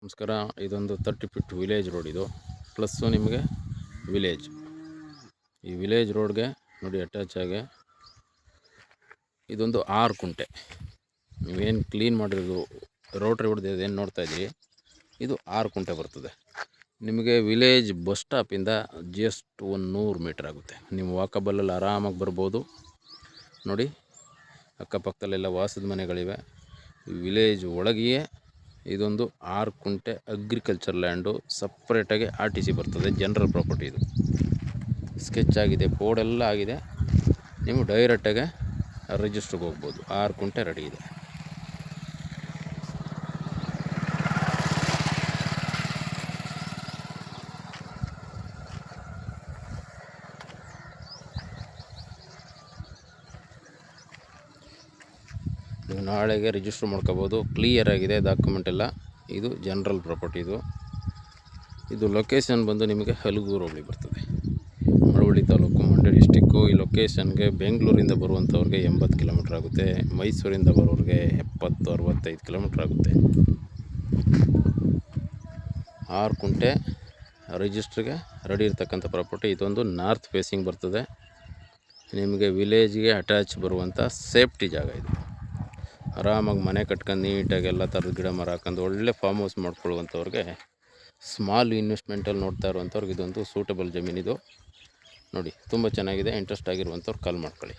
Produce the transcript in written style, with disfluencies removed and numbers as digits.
ನಮಸ್ಕಾರ. ಇದೊಂದು 30 feet village road. ಇದು ಪ್ಲಸ್ಸು ನಿಮಗೆ ವಿಲೇಜ್. ಈ ವಿಲೇಜ್ ರೋಡ್ಗೆ ನೋಡಿ ಅಟ್ಯಾಚ್ ಆಗಿ ಇದೊಂದು 6 ಕುಂಟೆ. ನೀವೇನು ಕ್ಲೀನ್ ಮಾಡಿರೋದು ರೋಟ್ರಿ ಹೊಡೆದಿದ್ದು ಏನು ನೋಡ್ತಾ ಇದ್ದೀರಿ, ಇದು 6 ಕುಂಟೆ ಬರ್ತದೆ. ನಿಮಗೆ ವಿಲೇಜ್ ಬಸ್ ಸ್ಟಾಪಿಂದ ಜಸ್ಟ್ 100 ಮೀಟ್ರ್ ಆಗುತ್ತೆ. ನೀವು ವಾಕಬಲ್ಲಲ್ಲಿ ಆರಾಮಾಗಿ ಬರ್ಬೋದು. ನೋಡಿ ಅಕ್ಕಪಕ್ಕದಲ್ಲೆಲ್ಲ ವಾಸದ ಮನೆಗಳಿವೆ. ವಿಲೇಜ್ ಒಳಗೆಯೇ ಇದೊಂದು 6 ಕುಂಟೆ ಅಗ್ರಿಕಲ್ಚರ್ ಲ್ಯಾಂಡು. ಸಪ್ರೇಟಾಗಿ RTC ಬರ್ತದೆ, ಜನರಲ್ ಪ್ರಾಪರ್ಟಿ. ಇದು ಸ್ಕೆಚ್ ಆಗಿದೆ, ಬೋರ್ಡೆಲ್ಲ ಆಗಿದೆ. ನೀವು ಡೈರೆಕ್ಟಾಗಿ ರಿಜಿಸ್ಟ್ರಿಗೆ ಹೋಗ್ಬೋದು. 6 ಕುಂಟೆ ರೆಡಿ ಇದೆ. ನೀವು ನಾಳೆಗೆ ರಿಜಿಸ್ಟ್ರ್ ಮಾಡ್ಕೋಬೋದು. ಕ್ಲಿಯರ್ ಆಗಿದೆ ಡಾಕ್ಯುಮೆಂಟ್ ಎಲ್ಲ. ಇದು ಜನರಲ್ ಪ್ರಾಪರ್ಟಿ. ಇದು ಲೊಕೇಶನ್ ಬಂದು ನಿಮಗೆ ಹಲಗೂರು ಹೋಬಳಿ ಬರ್ತದೆ, ಮಳವಳ್ಳಿ ತಾಲೂಕು, ಮಂಡ್ಯ ಡಿಸ್ಟಿಕ್ಕು. ಈ ಲೊಕೇಶನ್ಗೆ ಬೆಂಗಳೂರಿಂದ ಬರುವಂಥವ್ರಿಗೆ 80 ಕಿಲೋಮೀಟ್ರ್ ಆಗುತ್ತೆ. ಮೈಸೂರಿಂದ ಬರೋರಿಗೆ 70-65 ಕಿಲೋಮೀಟ್ರ್ ಆಗುತ್ತೆ. 6 ಕುಂಟೆ ರಿಜಿಸ್ಟ್ರಿಗೆ ರೆಡಿ ಇರ್ತಕ್ಕಂಥ ಪ್ರಾಪರ್ಟಿ. ಇದೊಂದು ನಾರ್ತ್ ಫೇಸಿಂಗ್ ಬರ್ತದೆ. ನಿಮಗೆ ವಿಲೇಜ್ಗೆ ಅಟ್ಯಾಚ್ ಬರುವಂಥ ಸೇಫ್ಟಿ ಜಾಗ ಇದು. ಆರಾಮಾಗಿ ಮನೆ ಕಟ್ಕೊಂಡು ನೀಟಾಗಿ ಎಲ್ಲ ಥರದ ಗಿಡ ಮರ ಹಾಕೊಂಡು ಒಳ್ಳೆ ಫಾರ್ಮ್ ಹೌಸ್ ಮಾಡ್ಕೊಳ್ಳುವಂಥವ್ರಿಗೆ, ಸ್ಮಾಲ್ ಇನ್ವೆಸ್ಟ್ಮೆಂಟಲ್ಲಿ ನೋಡ್ತಾ ಇರುವಂಥವ್ರಿಗೆ ಇದೊಂದು ಸೂಟಬಲ್ ಜಮೀನಿದು. ನೋಡಿ ತುಂಬ ಚೆನ್ನಾಗಿದೆ. ಇಂಟ್ರೆಸ್ಟ್ ಆಗಿರುವಂಥವ್ರು ಕಾಲ್ ಮಾಡ್ಕೊಳ್ಳಿ.